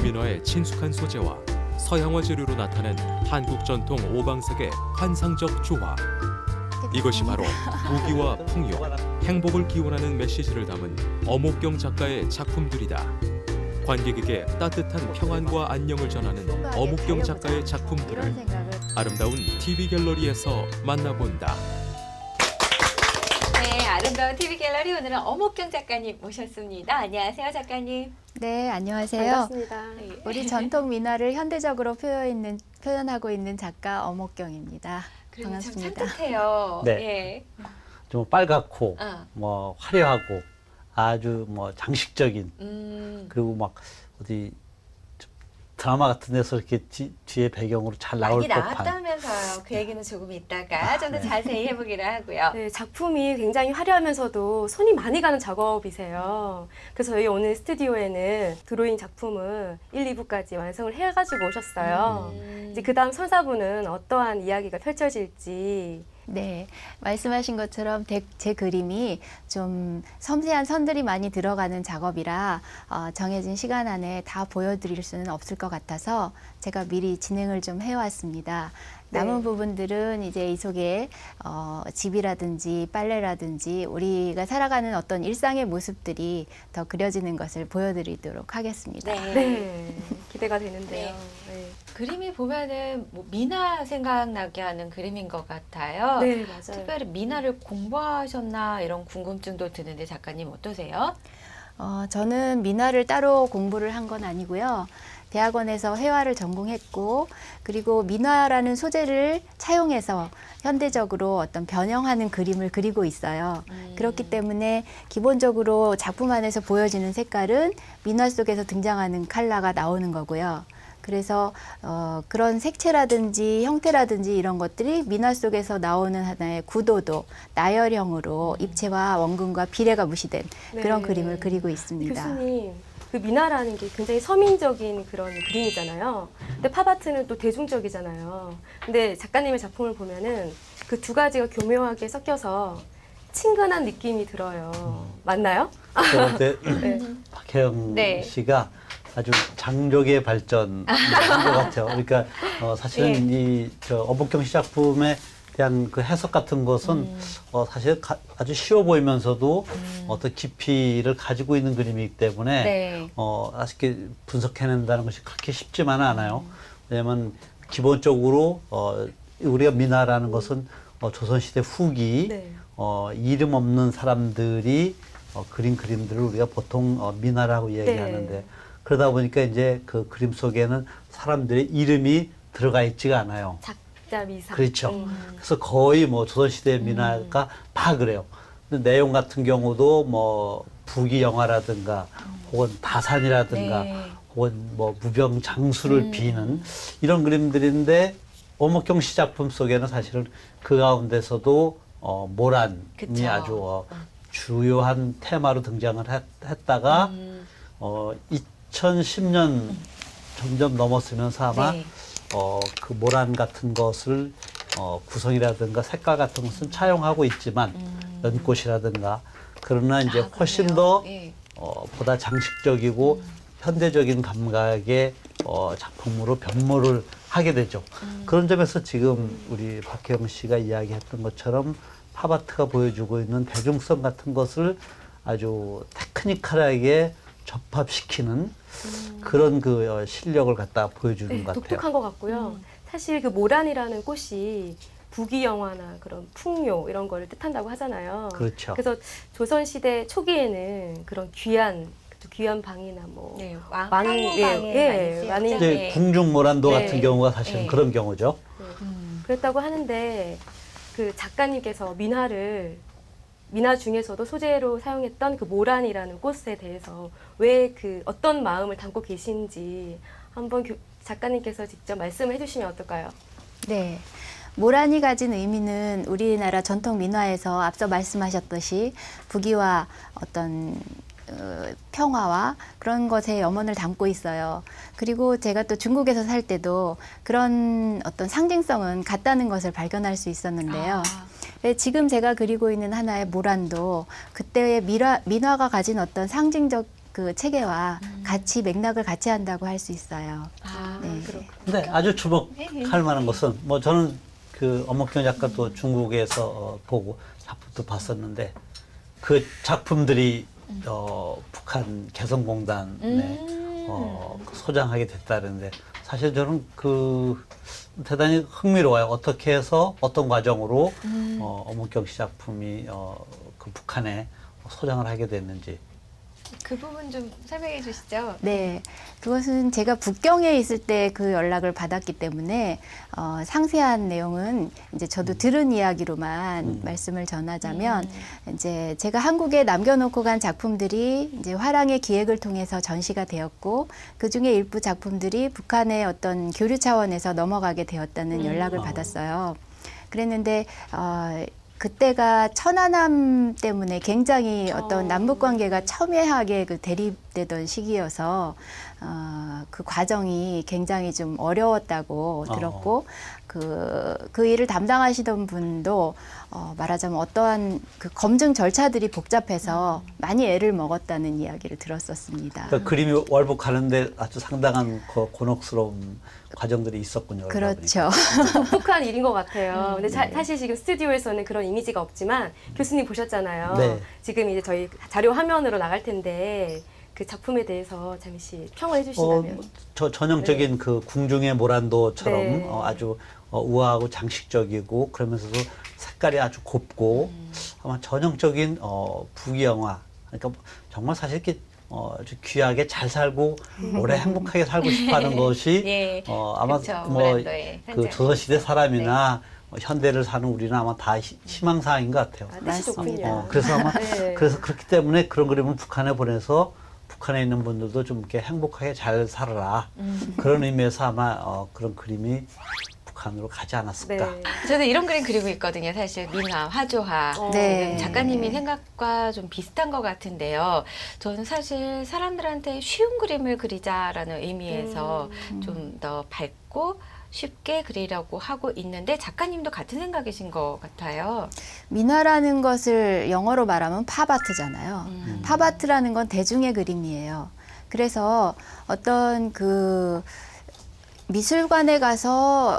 민화의 친숙한 소재와 서양화 재료로 나타낸 한국 전통 오방색의 환상적 조화. 이것이 바로 부귀와 풍요, 행복을 기원하는 메시지를 담은 어목경 작가의 작품들이다. 관객에게 따뜻한 평안과 안녕을 전하는 어목경 작가의 작품들을 아름다운 TV 갤러리에서 만나본다. 네, 아름다운 TV 갤러리 오늘은 어목경 작가님 모셨습니다. 안녕하세요, 작가님. 네, 안녕하세요. 반갑습니다. 우리 전통 민화를 현대적으로 표현하고 있는 작가 어목경입니다. 그리고 참 반갑습니다. 산뜻해요. 네. 예. 좀 빨갛고 어. 뭐 화려하고 아주 뭐 장식적인 그리고 막 어디 좀 드라마 같은 데서 이렇게 뒤에 배경으로 잘 나올 많이 법한 나왔다면서요. 그 얘기는 조금 이따가 좀 더 자세히 해보기로 하고요. 네, 작품이 굉장히 화려하면서도 손이 많이 가는 작업이세요. 그래서 저희 오늘 스튜디오에는 드로잉 작품을 1, 2부까지 완성을 해가지고 오셨어요. 이제 그 다음 3, 4부는 어떠한 이야기가 펼쳐질지. 네, 말씀하신 것처럼 제 그림이 좀 섬세한 선들이 많이 들어가는 작업이라 정해진 시간 안에 다 보여드릴 수는 없을 것 같아서 제가 미리 진행을 좀 해왔습니다. 남은 네. 부분들은 이제 이 속에 집이라든지 빨래라든지 우리가 살아가는 어떤 일상의 모습들이 더 그려지는 것을 보여드리도록 하겠습니다. 네. 네, 기대가 되는데요. 네. 네, 그림이 보면은 뭐 미나 생각나게 하는 그림인 것 같아요. 네, 맞아요. 특별히 미나를 공부하셨나 이런 궁금증도 드는데 작가님 어떠세요? 저는 민화를 따로 공부를 한 건 아니고요. 대학원에서 회화를 전공했고, 그리고 민화라는 소재를 차용해서 현대적으로 어떤 변형하는 그림을 그리고 있어요. 그렇기 때문에 기본적으로 작품 안에서 보여지는 색깔은 민화 속에서 등장하는 컬러가 나오는 거고요. 그래서 그런 색채라든지 형태라든지 이런 것들이 민화 속에서 나오는 하나의 구도도 나열형으로 입체와 원근과 비례가 무시된 그런 네. 그림을 그리고 있습니다. 교수님, 그 미나라는 게 굉장히 서민적인 그런 그림이잖아요. 근데 팝아트는 또 대중적이잖아요. 근데 작가님의 작품을 보면은 그 두 가지가 교묘하게 섞여서 친근한 느낌이 들어요. 맞나요? 그런데 네. 박혜영 네. 씨가 아주 장족의 발전한 것 같아요. 그러니까 사실은 이 어목경 씨 작품에 대한 그 해석 같은 것은 사실 아주 쉬워 보이면서도 어떤 깊이를 가지고 있는 그림이기 때문에 네. 아쉽게 분석해낸다는 것이 그렇게 쉽지만은 않아요. 왜냐하면 기본적으로 우리가 민화라는 것은 조선시대 후기 네. 이름 없는 사람들이 그린 그림들을 우리가 보통 민화라고 얘기하는데 그러다 보니까 이제 그 그림 속에는 사람들의 이름이 들어가 있지가 않아요. 작자 미사. 그렇죠. 그래서 거의 뭐 조선시대 민화가 다 그래요. 근데 내용 같은 경우도 뭐 부귀 영화라든가 혹은 다산이라든가 네. 혹은 뭐 무병 장수를 비는 이런 그림들인데 어목경 씨 작품 속에는 사실은 그 가운데서도 모란이 그쵸. 아주 주요한 테마로 등장을 했다가 2010년 점점 넘었으면서 아마 네. 그 모란 같은 것을 구성이라든가 색깔 같은 것은 차용하고 있지만 연꽃이라든가 그러나 이제 훨씬 그래요? 더 예. 보다 장식적이고 현대적인 감각의 작품으로 변모를 하게 되죠. 그런 점에서 지금 우리 박혜영 씨가 이야기했던 것처럼 팝아트가 보여주고 있는 대중성 같은 것을 아주 테크니컬하게 접합시키는 그런 그 실력을 갖다 보여주는 네, 것 같아요. 독특한 것 같고요. 사실 그 모란이라는 꽃이 부귀영화나 그런 풍요 이런 거를 뜻한다고 하잖아요. 그렇죠. 그래서 조선시대 초기에는 그런 귀한 방이나 뭐 네. 왕, 황후방에 예, 많이 쓰였죠. 이제 네. 궁중모란도 네. 같은 경우가 사실은 네. 그런 경우죠. 그랬다고 하는데 그 작가님께서 민화 중에서도 소재로 사용했던 그 모란이라는 꽃에 대해서 왜 그 어떤 마음을 담고 계신지 한번 작가님께서 직접 말씀을 해주시면 어떨까요? 네. 모란이 가진 의미는 우리나라 전통 민화에서 앞서 말씀하셨듯이 부귀와 어떤 평화와 그런 것에 염원을 담고 있어요. 그리고 제가 또 중국에서 살 때도 그런 어떤 상징성은 같다는 것을 발견할 수 있었는데요. 지금 제가 그리고 있는 하나의 모란도 그때의 민화가 가진 어떤 상징적 그 체계와 같이 맥락을 같이 한다고 할 수 있어요. 아, 네. 그렇군요. 근데 아주 주목할 만한 것은 뭐 저는 그 엄옥경 작가도 중국에서 보고 작품도 봤었는데 그 작품들이 북한 개성공단에 소장하게 됐다는데 사실 저는 그 대단히 흥미로워요. 어떻게 해서 어떤 과정으로 엄옥경 씨 작품이 그 북한에 소장을 하게 됐는지. 그 부분 좀 설명해 주시죠. 네, 그것은 제가 북경에 있을 때 그 연락을 받았기 때문에 상세한 내용은 이제 저도 들은 이야기로만 말씀을 전하자면 이제 제가 한국에 남겨놓고 간 작품들이 이제 화랑의 기획을 통해서 전시가 되었고 그 중에 일부 작품들이 북한의 어떤 교류 차원에서 넘어가게 되었다는 연락을 받았어요. 그랬는데 그때가 천안함 때문에 굉장히 어떤 남북 관계가 첨예하게 그 대립되던 시기여서 그 과정이 굉장히 좀 어려웠다고 들었고 그 일을 담당하시던 분도 말하자면 어떠한 그 검증 절차들이 복잡해서 많이 애를 먹었다는 이야기를 들었었습니다. 그러니까 그림이 월북하는데 아주 상당한 곤혹스러운 과정들이 있었군요. 그렇죠. 독특한 일인 것 같아요. 근데 사실 지금 스튜디오에서는 그런 이미지가 없지만 교수님 보셨잖아요. 네. 지금 이제 저희 자료 화면으로 나갈 텐데 그 작품에 대해서 잠시 평을 해주신다면. 저 전형적인 그 궁중의 모란도처럼 네. 아주 우아하고 장식적이고 그러면서도 색깔이 아주 곱고 아마 전형적인 북영화. 그러니까 정말 사실 이렇게 아주 귀하게 잘 살고 오래 행복하게 살고 싶어하는 것이 예, 아마 그쵸, 뭐 모란도의 그 현장. 조선시대 사람이나 현대를 사는 우리는 아마 다 희망사항인 것 같아요. 뜻이 좋군요. 그래서 아마 네. 그래서 그렇기 때문에 그런 그림을 북한에 보내서 북한에 있는 분들도 좀 이렇게 행복하게 잘 살아라 그런 의미에서 아마 그런 그림이 북한으로 가지 않았을까. 네. 저도 이런 그림 그리고 있거든요. 사실 민화, 화조화. 네. 작가님이 생각과 좀 비슷한 것 같은데요. 저는 사실 사람들한테 쉬운 그림을 그리자라는 의미에서 좀 더 밝고 쉽게 그리려고 하고 있는데 작가님도 같은 생각이신 것 같아요. 민화라는 것을 영어로 말하면 팝아트잖아요. 팝아트라는 건 대중의 그림이에요. 그래서 어떤 그 미술관에 가서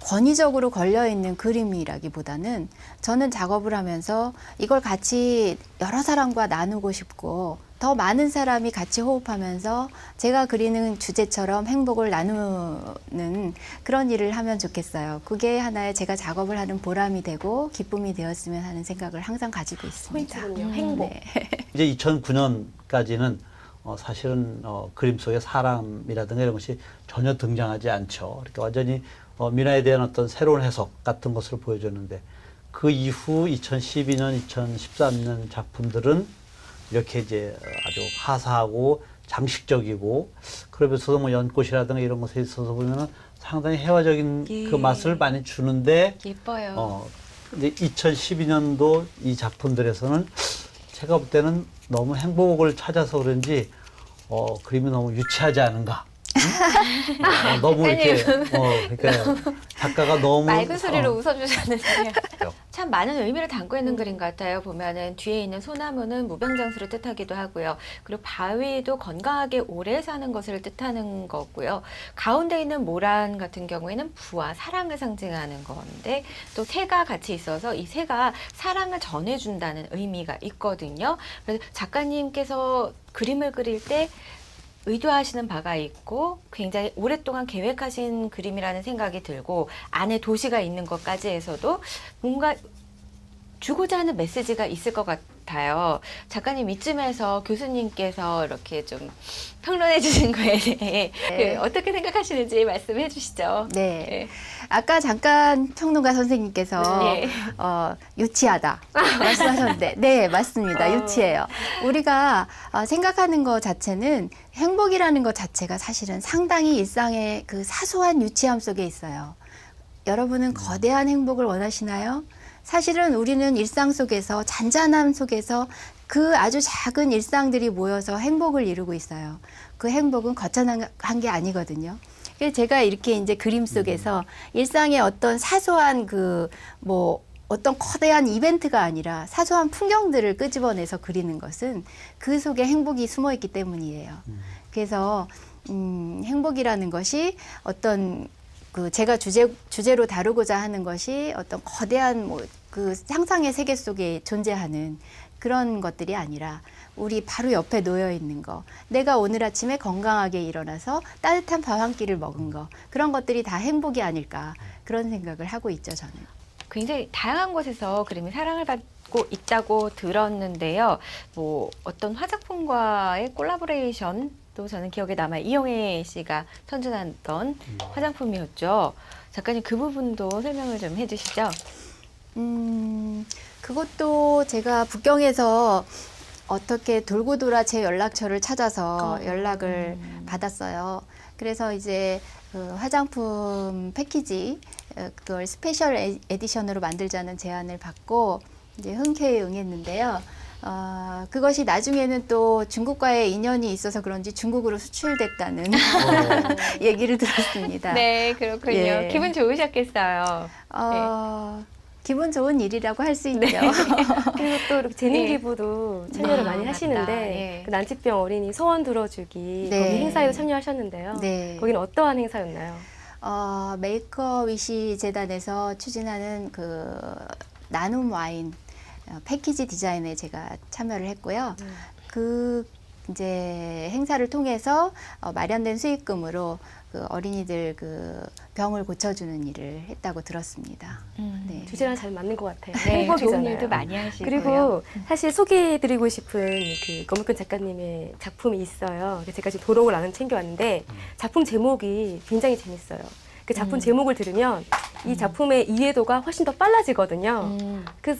권위적으로 걸려있는 그림이라기보다는 저는 작업을 하면서 이걸 같이 여러 사람과 나누고 싶고 더 많은 사람이 같이 호흡하면서 제가 그리는 주제처럼 행복을 나누는 그런 일을 하면 좋겠어요. 그게 하나의 제가 작업을 하는 보람이 되고 기쁨이 되었으면 하는 생각을 항상 가지고 있습니다. 포인트군요. 행복. 네. 이제 2009년까지는 사실은 그림 속에 사람이라든가 이런 것이 전혀 등장하지 않죠. 그러니까 완전히 민화에 대한 어떤 새로운 해석 같은 것을 보여줬는데 그 이후 2012년, 2013년 작품들은 이렇게 이제 아주 화사하고 장식적이고 그러면서도 뭐 연꽃이라든가 이런 것에 있어서 보면은 상당히 해화적인 예. 그 맛을 많이 주는데 예뻐요. 근데 2012년도 이 작품들에서는 제가 볼 때는 너무 행복을 찾아서 그런지 그림이 너무 유치하지 않은가. 너무 이렇게 그러니까 작가가 너무 맑은 소리로 웃어주셨는데요. 참 많은 의미를 담고 있는 그림 같아요. 보면은 뒤에 있는 소나무는 무병장수를 뜻하기도 하고요. 그리고 바위도 건강하게 오래 사는 것을 뜻하는 거고요. 가운데 있는 모란 같은 경우에는 부와 사랑을 상징하는 건데 또 새가 같이 있어서 이 새가 사랑을 전해준다는 의미가 있거든요. 그래서 작가님께서 그림을 그릴 때 의도하시는 바가 있고 굉장히 오랫동안 계획하신 그림이라는 생각이 들고 안에 도시가 있는 것까지 해서도 뭔가 주고자 하는 메시지가 있을 것 같아요. 작가님 이쯤에서 교수님께서 이렇게 좀 평론해 주신 거에 대해 네. 어떻게 생각하시는지 말씀해 주시죠. 네. 아까 잠깐 평론가 선생님께서 네. 유치하다 말씀하셨는데 네 맞습니다. 유치해요. 우리가 생각하는 것 자체는 행복이라는 것 자체가 사실은 상당히 일상의 그 사소한 유치함 속에 있어요. 여러분은 거대한 행복을 원하시나요? 사실은 우리는 일상 속에서 잔잔함 속에서 그 아주 작은 일상들이 모여서 행복을 이루고 있어요. 그 행복은 거창한 게 아니거든요. 그래서 제가 이렇게 이제 그림 속에서 일상의 어떤 사소한 그 뭐 어떤 거대한 이벤트가 아니라 사소한 풍경들을 끄집어내서 그리는 것은 그 속에 행복이 숨어 있기 때문이에요. 그래서 행복이라는 것이 어떤 그 제가 주제로 다루고자 하는 것이 어떤 거대한 뭐 그 상상의 세계 속에 존재하는 그런 것들이 아니라 우리 바로 옆에 놓여 있는 거, 내가 오늘 아침에 건강하게 일어나서 따뜻한 밥 한 끼를 먹은 거, 그런 것들이 다 행복이 아닐까 그런 생각을 하고 있죠, 저는. 굉장히 다양한 곳에서 그림이 사랑을 받고 있다고 들었는데요. 뭐 어떤 화장품과의 콜라보레이션도 저는 기억에 남아요. 이영애 씨가 선전했던 화장품이었죠. 작가님 그 부분도 설명을 좀 해주시죠. 그것도 제가 북경에서 어떻게 돌고 돌아 제 연락처를 찾아서 연락을 받았어요. 그래서 이제 그 화장품 패키지 그걸 스페셜 에디션으로 만들자는 제안을 받고 이제 흔쾌히 응했는데요. 그것이 나중에는 또 중국과의 인연이 있어서 그런지 중국으로 수출됐다는 얘기를 들었습니다. 네, 그렇군요. 예. 기분 좋으셨겠어요. 기분 좋은 일이라고 할 수 있죠. 그리고 또 이렇게 재능 예. 기부도 참여를 많이 맞다. 하시는데 예. 그 난치병 어린이 소원 들어주기 네. 거기 행사에도 참여하셨는데요. 네. 거기는 어떠한 행사였나요? 메이커 위시 재단에서 추진하는 그 나눔 와인 패키지 디자인에 제가 참여를 했고요. 그 이제 행사를 통해서 마련된 수익금으로 그 어린이들 그 병을 고쳐주는 일을 했다고 들었습니다. 네. 주제랑 잘 맞는 것 같아요. 네, 좋은 행복이잖아요. 일도 많이 하시고요. 그리고 사실 소개해드리고 싶은 그 검은끈 작가님의 작품이 있어요. 제가 지금 도록을 안 챙겨왔는데 작품 제목이 굉장히 재밌어요. 그 작품 제목을 들으면 이 작품의 이해도가 훨씬 더 빨라지거든요. 그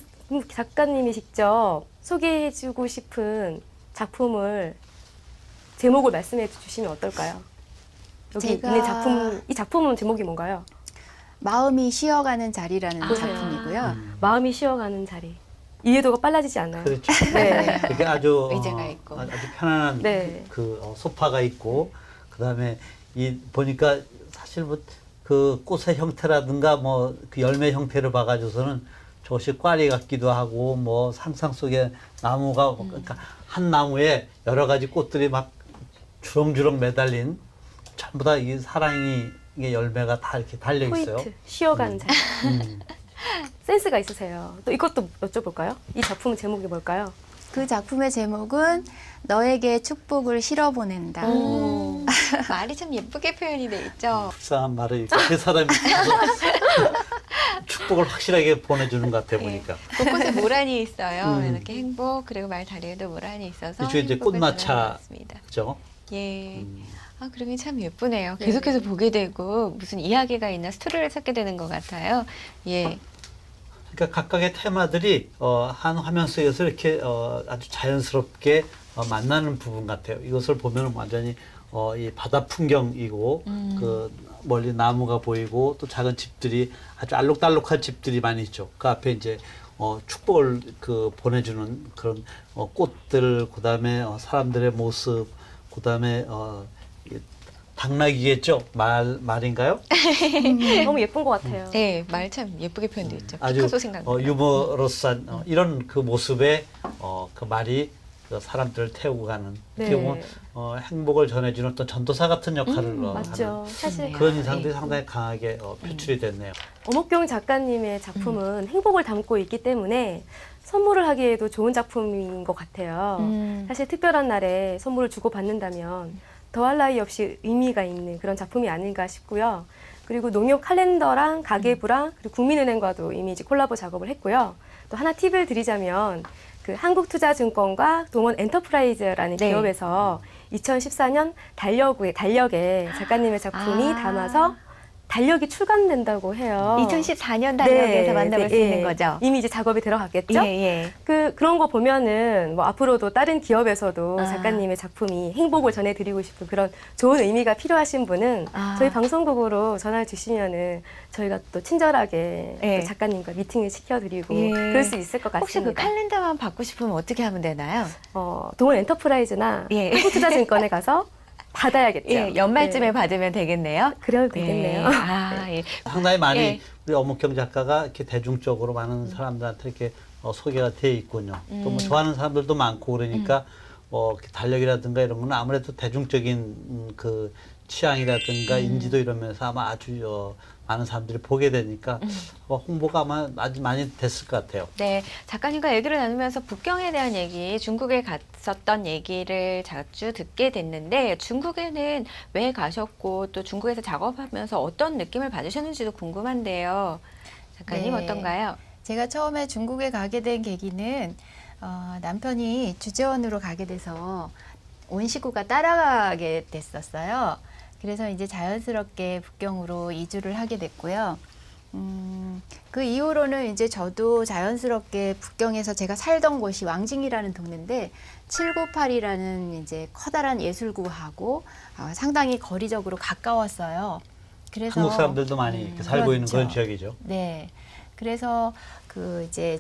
작가님이 직접 소개해주고 싶은 작품을 제목을 말씀해 주시면 어떨까요? 여기 제가- 있는 작품, 이 작품은 제목이 뭔가요? 마음이 쉬어가는 자리라는 보세요. 작품이고요. 마음이 쉬어가는 자리. 이해도가 빨라지지 않나요? 그렇죠. 네. 그게 아주 의자가 있고. 아주 편안한 네. 소파가 있고 그다음에 이 보니까 사실 뭐 그 꽃의 형태라든가 뭐 그 열매 형태를 봐가지고서는 저것이 꽈리 같기도 하고 뭐 상상 속에 나무가 그러니까 한 나무에 여러 가지 꽃들이 막 주렁주렁 매달린 전부 다 이 사랑이 이 열매가 다 이렇게 달려 있어요. 포인트, 쉬어가는 자리. 센스가 있으세요. 또 이것도 여쭤볼까요? 이 작품 제목이 뭘까요? 그 작품의 제목은 너에게 축복을 실어보낸다. 말이 참 예쁘게 표현이 돼 있죠. 불쌍한 말을 이렇게 그 사람이 있어서 축복을 확실하게 보내주는 것 같아 보니까. 곳곳에 모란이 있어요. 음. 이렇게 행복 그리고 말 다리에도 모란이 있어서 이쪽에 이제 행복을 꽃마차. 전하는 것 같습니다. 그죠? 예. 그림이 참 예쁘네요. 계속해서 보게 되고 무슨 이야기가 있나 스토리를 찾게 되는 것 같아요. 예. 그러니까 각각의 테마들이 한 화면 속에서 이렇게 아주 자연스럽게 만나는 부분 같아요. 이것을 보면 완전히 이 바다 풍경이고 그 멀리 나무가 보이고 또 작은 집들이 아주 알록달록한 집들이 많이 있죠. 그 앞에 이제 축복을 그 보내주는 그런 꽃들, 그다음에 사람들의 모습, 그다음에 당나귀겠죠? 말인가요? 너무 예쁜 것 같아요. 네, 말 참 예쁘게 표현되어 있죠. 아주 피카소 생각나요. 유머러스한 이런 그 모습에 그 말이 그 사람들을 태우고 가는 네. 어떻게 보면 행복을 전해주는 어떤 전도사 같은 역할을 맞죠. 하는 사실 좋네요. 그런 인상들이 상당히 강하게 표출이 됐네요. 어목경 작가님의 작품은 행복을 담고 있기 때문에 선물을 하기에도 좋은 작품인 것 같아요. 사실 특별한 날에 선물을 주고 받는다면 더할 나위 없이 의미가 있는 그런 작품이 아닌가 싶고요. 그리고 농협 칼렌더랑 가계부랑 그리고 국민은행과도 이미 이제 콜라보 작업을 했고요. 또 하나 팁을 드리자면 그 한국투자증권과 동원 엔터프라이즈라는 네. 기업에서 2014년 달력에 작가님의 작품이 담아서 달력이 출간된다고 해요. 2014년 달력에서 만나볼 수 있는 거죠. 이미 이제 작업이 들어갔겠죠? 예, 예. 그런 거 보면은 뭐 앞으로도 다른 기업에서도 아. 작가님의 작품이 행복을 전해드리고 싶은 그런 좋은 의미가 필요하신 분은 아. 저희 방송국으로 전화를 주시면은 저희가 또 친절하게 예. 또 작가님과 미팅을 시켜드리고 예. 그럴 수 있을 것 혹시 그 같습니다. 칼렌더만 받고 싶으면 어떻게 하면 되나요? 동원 엔터프라이즈나 예. 한국투자증권에 가서 받아야겠죠. 예, 연말쯤에 네. 받으면 되겠네요. 그래도 되겠네요. 네. 아, 예. 상당히 많이 예. 우리 엄옥경 작가가 이렇게 대중적으로 많은 사람들한테 이렇게 소개가 돼 있군요. 또 뭐 좋아하는 사람들도 많고 그러니까 이렇게 달력이라든가 이런 거는 아무래도 대중적인 그 취향이라든가 인지도 이러면서 아마 아주 많은 사람들이 보게 되니까 홍보가 아마 아주 많이 됐을 것 같아요. 네, 작가님과 얘기를 나누면서 북경에 대한 얘기, 중국에 갔었던 얘기를 자주 듣게 됐는데 중국에는 왜 가셨고 또 중국에서 작업하면서 어떤 느낌을 받으셨는지도 궁금한데요. 작가님 네. 어떤가요? 제가 처음에 중국에 가게 된 계기는 남편이 주재원으로 가게 돼서 온 식구가 따라가게 됐었어요. 그래서 이제 자연스럽게 북경으로 이주를 하게 됐고요. 그 이후로는 이제 저도 자연스럽게 북경에서 제가 살던 곳이 왕징이라는 동네인데 798이라는 이제 커다란 예술구하고 상당히 거리적으로 가까웠어요. 그래서 한국 사람들도 많이 이렇게 살고 있는 그런 그렇죠. 지역이죠. 네. 그래서 그 이제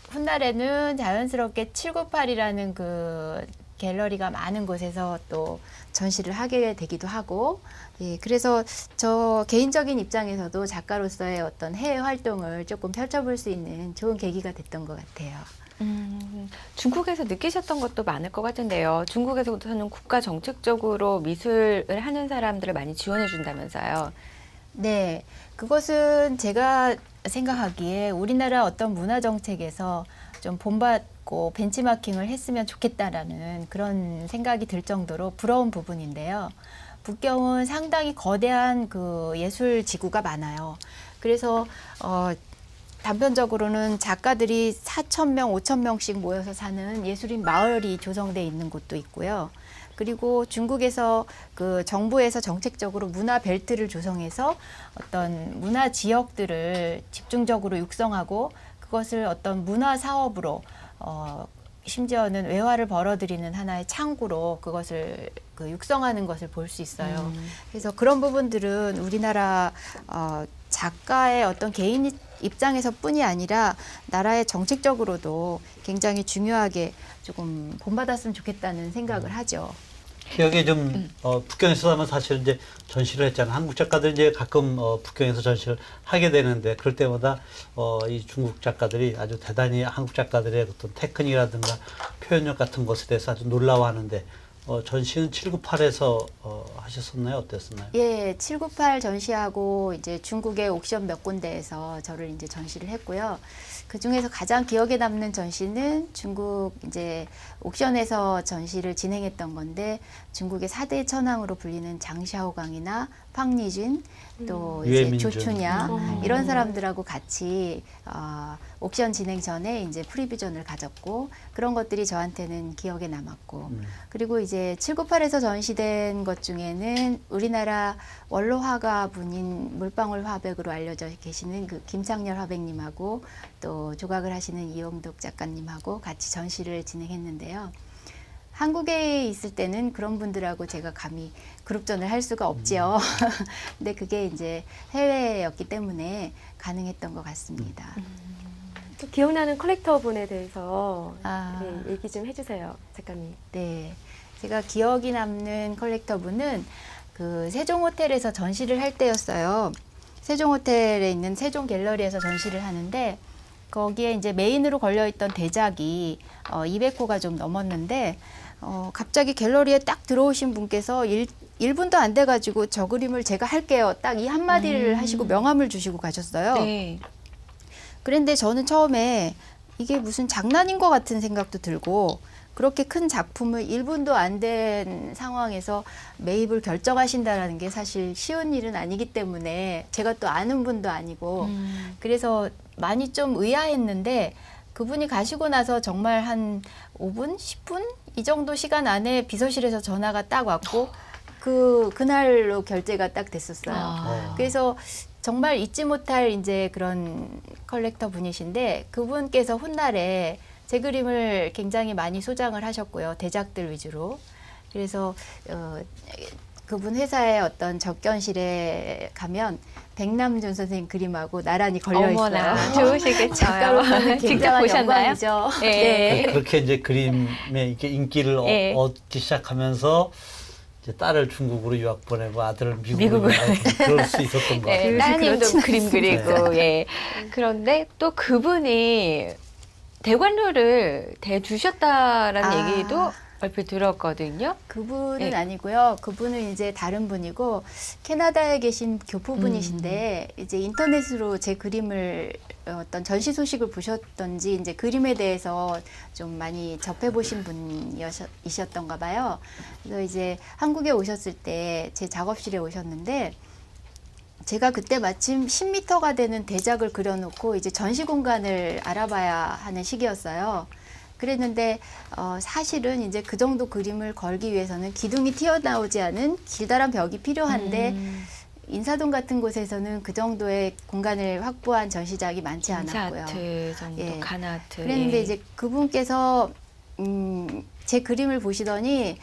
훗날에는 자연스럽게 798이라는 그 갤러리가 많은 곳에서 또 전시를 하게 되기도 하고, 예, 그래서 저 개인적인 입장에서도 작가로서의 어떤 해외 활동을 조금 펼쳐볼 수 있는 좋은 계기가 됐던 것 같아요. 중국에서 느끼셨던 것도 많을 것 같은데요. 중국에서부터는 국가 정책적으로 미술을 하는 사람들을 많이 지원해 준다면서요. 네, 그것은 제가 생각하기에 우리나라 어떤 문화 정책에서 좀 본받고 벤치마킹을 했으면 좋겠다라는 그런 생각이 들 정도로 부러운 부분인데요. 북경은 상당히 거대한 그 예술 지구가 많아요. 그래서 단편적으로는 작가들이 4,000명, 5,000명씩 모여서 사는 예술인 마을이 조성돼 있는 곳도 있고요. 그리고 중국에서 그 정부에서 정책적으로 문화 벨트를 조성해서 어떤 문화 지역들을 집중적으로 육성하고 그것을 어떤 문화 사업으로 심지어는 외화를 벌어들이는 하나의 창구로 그것을 그 육성하는 것을 볼 수 있어요. 그래서 그런 부분들은 우리나라 작가의 어떤 개인 입장에서뿐이 아니라 나라의 정책적으로도 굉장히 중요하게 조금 본받았으면 좋겠다는 생각을 하죠. 기억에 좀 북경에서 하면 사실 이제 전시를 했잖아요. 한국 작가들 이제 가끔 북경에서 전시를 하게 되는데 그럴 때마다 이 중국 작가들이 아주 대단히 한국 작가들의 어떤 테크닉이라든가 표현력 같은 것에 대해서 아주 놀라워하는데 전시는 798에서 하셨었나요? 어땠었나요? 예, 798 전시하고 이제 중국의 옥션 몇 군데에서 저를 이제 전시를 했고요. 그 중에서 가장 기억에 남는 전시는 중국 이제 옥션에서 전시를 진행했던 건데 중국의 4대 천왕으로 불리는 장샤오강이나 팡리쥔 또 이제 유해민준. 조춘야 이런 사람들하고 같이 옥션 진행 전에 이제 프리뷰전을 가졌고 그런 것들이 저한테는 기억에 남았고 그리고 이제 798에서 전시된 것 중에는 우리나라 원로 화가 분인 물방울 화백으로 알려져 계시는 그 김창렬 화백님하고 또 조각을 하시는 이용덕 작가님하고 같이 전시를 진행했는데요. 한국에 있을 때는 그런 분들하고 제가 감히 그룹전을 할 수가 없지요. 근데 그게 이제 해외였기 때문에 가능했던 것 같습니다. 또 기억나는 컬렉터분에 대해서 아. 네, 얘기 좀 해주세요, 작가님. 네. 제가 기억이 남는 컬렉터분은 그 세종호텔에서 전시를 할 때였어요. 세종호텔에 있는 세종 갤러리에서 전시를 하는데 거기에 이제 메인으로 걸려있던 대작이 200호가 좀 넘었는데 갑자기 갤러리에 딱 들어오신 분께서 1분도 안 돼가지고 저 그림을 제가 할게요. 딱 이 한마디를 하시고 명함을 주시고 가셨어요. 네. 그런데 저는 처음에 이게 무슨 장난인 것 같은 생각도 들고 그렇게 큰 작품을 1분도 안 된 상황에서 매입을 결정하신다는 게 사실 쉬운 일은 아니기 때문에 제가 또 아는 분도 아니고 그래서 많이 좀 의아했는데 그분이 가시고 나서 정말 한 5분, 10분 이 정도 시간 안에 비서실에서 전화가 딱 왔고 그날로 결제가 딱 됐었어요. 그래서 정말 잊지 못할 이제 그런 컬렉터 분이신데 그분께서 훗날에 제 그림을 굉장히 많이 소장을 하셨고요. 대작들 위주로. 그래서 그분 회사의 어떤 접견실에 가면 백남준 선생님 그림하고 나란히 걸려 어머나, 있어요. 좋으시겠어요. 작가로서는 직접 굉장한 보셨나요? 영광이죠. 네. 그렇게 이제 그림의 이렇게 인기를 예. 얻기 시작하면서 이제 딸을 중국으로 유학 보내고 아들을 미국으로 미국으로. 보내고 그럴 수 있었던 것 같아요. 네, 따님도 그렇진 그림 그리고 예. 그런데 또 그분이 대관료를 대주셨다라는 아. 얘기도 얼핏 들었거든요. 그분은 네. 아니고요. 그분은 이제 다른 분이고 캐나다에 계신 교포분이신데 이제 인터넷으로 제 그림을 어떤 전시 소식을 보셨던지 이제 그림에 대해서 좀 많이 접해 보신 분이셨던가 봐요. 그래서 이제 한국에 오셨을 때 제 작업실에 오셨는데 제가 그때 마침 10m가 되는 대작을 그려놓고 이제 전시 공간을 알아봐야 하는 시기였어요. 그랬는데 사실은 이제 그 정도 그림을 걸기 위해서는 기둥이 튀어나오지 않은 길다란 벽이 필요한데 인사동 같은 곳에서는 그 정도의 공간을 확보한 전시작이 많지 않았고요. 인사아트 정도, 예. 간아트. 그랬는데 예. 이제 그분께서 제 그림을 보시더니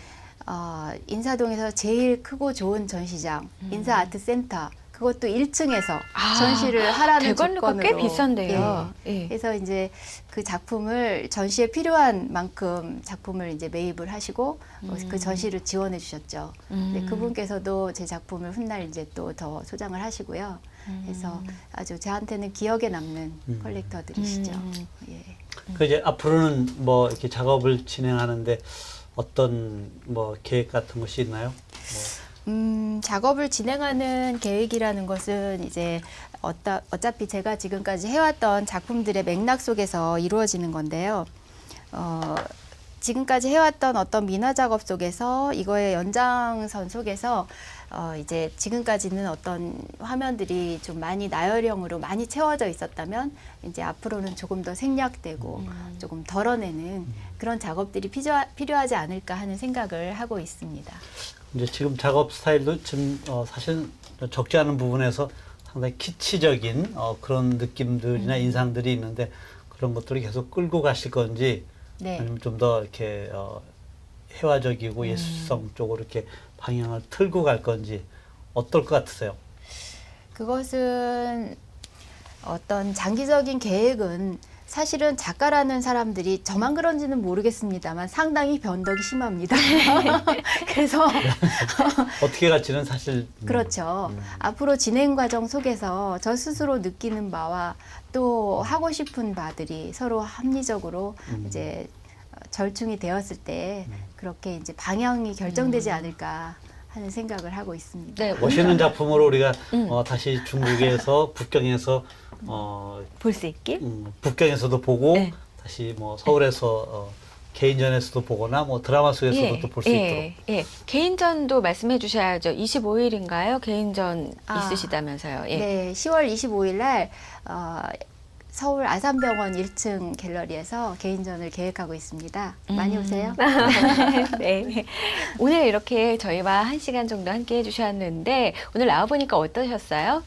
인사동에서 제일 크고 좋은 전시장 인사아트센터 그것도 1층에서 전시를 하라는 대관료가 조건으로 꽤 비싼데요. 예. 예. 그래서 이제 그 작품을 전시에 필요한 만큼 작품을 이제 매입을 하시고 그 전시를 지원해 주셨죠. 근데 그분께서도 제 작품을 훗날 이제 또 더 소장을 하시고요. 그래서 아주 저한테는 기억에 남는 컬렉터들이시죠. 예. 그 이제 앞으로는 뭐 이렇게 작업을 진행하는데 어떤 뭐 계획 같은 것이 있나요? 작업을 진행하는 계획이라는 것은 이제 어차피 제가 지금까지 해왔던 작품들의 맥락 속에서 이루어지는 건데요. 지금까지 해왔던 어떤 민화 작업 속에서 이거의 연장선 속에서 이제 지금까지는 어떤 화면들이 좀 많이 나열형으로 많이 채워져 있었다면 이제 앞으로는 조금 더 생략되고 조금 덜어내는 그런 작업들이 필요하지 않을까 하는 생각을 하고 있습니다. 이제 지금 작업 스타일도 지금 사실 적지 않은 부분에서 상당히 키치적인 그런 느낌들이나 인상들이 있는데 그런 것들을 계속 끌고 가실 건지 네. 아니면 좀 더 이렇게 회화적이고 예술성 쪽으로 이렇게 방향을 틀고 갈 건지 어떨 것 같으세요? 그것은 어떤 장기적인 계획은 사실은 작가라는 사람들이 저만 그런지는 모르겠습니다만 상당히 변덕이 심합니다. 그래서 어떻게 갈지는 사실 그렇죠. 앞으로 진행 과정 속에서 저 스스로 느끼는 바와 또 하고 싶은 바들이 서로 합리적으로 이제 절충이 되었을 때 그렇게 이제 방향이 결정되지 않을까 하는 생각을 하고 있습니다. 네, 멋있는 작품으로 우리가 다시 중국에서 북경에서 볼 수 있게. 북경에서도 보고 네. 다시 뭐 서울에서 개인전에서도 보거나 뭐 드라마 속에서도 또 볼 수 있도록. 예. 개인전도 말씀해 주셔야죠. 25일인가요? 개인전 아, 있으시다면서요. 예. 네, 10월 25일 날 서울 아산병원 1층 갤러리에서 개인전을 계획하고 있습니다. 많이 오세요. 네. 오늘 이렇게 저희와 1시간 정도 함께 해주셨는데 오늘 나와보니까 어떠셨어요?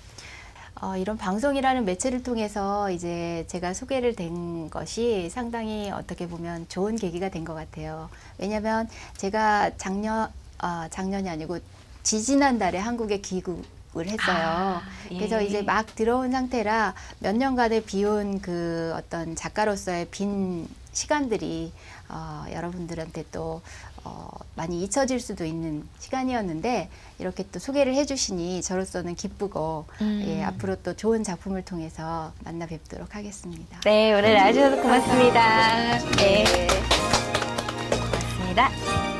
이런 방송이라는 매체를 통해서 이제 제가 소개를 된 것이 상당히 어떻게 보면 좋은 계기가 된 것 같아요. 왜냐하면 제가 작년이 아니고 지지난달에 한국에 귀국을 했어요. 예. 그래서 이제 막 들어온 상태라 몇 년간의 비운 그 어떤 작가로서의 빈 시간들이 여러분들한테 또 많이 잊혀질 수도 있는 시간이었는데 이렇게 또 소개를 해주시니 저로서는 기쁘고 예, 앞으로 또 좋은 작품을 통해서 만나 뵙도록 하겠습니다. 네, 오늘 나와주셔서 고맙습니다. 네. 고맙습니다.